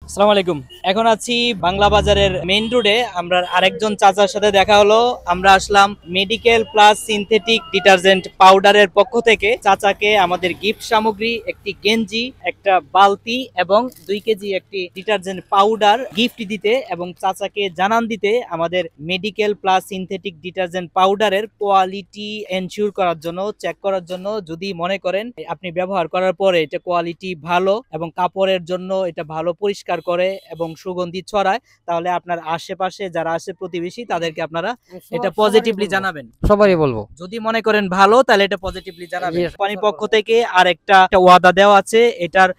আসসালামু আলাইকুম। এখন আছি বাংলা বাজারের মেইন রোডে। আমরা আরেকজন চাচার সাথে দেখা হলো। আমরা আসলাম মেডিকেল প্লাস সিনথেটিক ডিটারজেন্ট পাউডারের পক্ষ থেকে চাচাকে আমাদের গিফট সামগ্রী একটি গেঞ্জি, একটা বালতি এবং 2 কেজি একটি ডিটারজেন্ট পাউডার গিফট দিতে এবং চাচাকে জানান দিতে আমাদের মেডিকেল প্লাস সিনথেটিক ডিটারজেন্ট পাউডারের কোয়ালিটি এনশিওর করার জন্য, চেক করার জন্য। যদি মনে করেন আপনি ব্যবহার করার পরে এটা কোয়ালিটি ভালো এবং কাপড়ের জন্য এটা ভালো পরিষ্কার করে এবং সুগন্ধি ছড়ায়, তাহলে আপনার আশেপাশে যারা আছে প্রতিবেশী তাদেরকে আপনারা এটা পজিটিভলি জানাবেন। সবারই বলবো। যদি মনে করেন ভালো তাহলে এটা পজিটিভলি জানাবেন। Yes. কোম্পানির পক্ষ থেকে আর একটা ওয়াদা দেওয়া আছে, এটার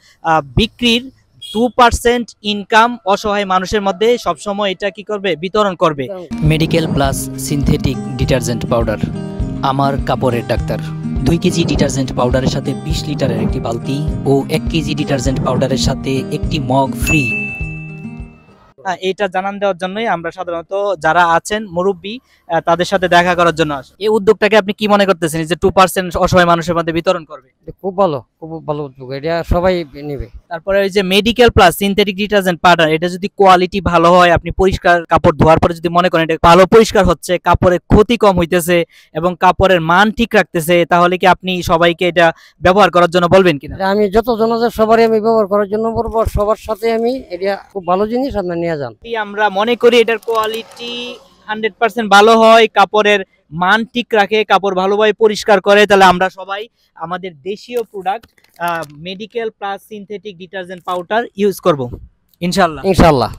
বিক্রির 2% ইনকাম অসহায় মানুষের মধ্যে সবসময় এটা কি করবে, বিতরণ করবে। Medical plus synthetic detergent powder আমার কাপড়ের ডাক্তার। 2 কেজি ডিটারজেন্ট পাউডারের সাথে 20 লিটারের একটি বালতি ও 1 কেজি ডিটারজেন্ট পাউডারের সাথে একটি মগ ফ্রি। এটা জানান দেওয়ার জন্যই আমরা সাধারণত যারা আছেন মুরব্বী তাদের সাথে দেখা করার জন্য আসি। এই উদ্যোগটাকে আপনি কি মনে করতেছেন, যে 2% অসহায় মানুষের মধ্যে বিতরণ করবে? খুব ভালো, খুব ভালো উদ্যোগ, এটা সবাই নেবে। তারপরে ওই যে medical plus synthetic detergent powder, এটা যদি কোয়ালিটি ভালো হয়, আপনি পরিষ্কার কাপড় ধোয়ার পরে যদি মনে করেন এটা ভালো পরিষ্কার হচ্ছে, কাপড়ের ক্ষতি কম হইতেছে এবং কাপড়ের মান ঠিক রাখতেছে, তাহলে কি আপনি সবাইকে এটা ব্যবহার করার জন্য বলবেন কিনা? এটা আমি যতজন আছে সবারই আমি ব্যবহার করার জন্য বলবো, সবার সাথে আমি, এটা খুব ভালো জিনিস, আপনার নিয়ে যান। আমরা মনে করি এটার কোয়ালিটি 100% ভালো হয়, কাপড়ের মান ঠিক রাখে, কাপড় ভালোভাবে পরিষ্কার করে, তাহলে আমরা সবাই আমাদের দেশীয় product medical plus synthetic detergent powder use করব ইনশাআল্লাহ। ইনশাআল্লাহ।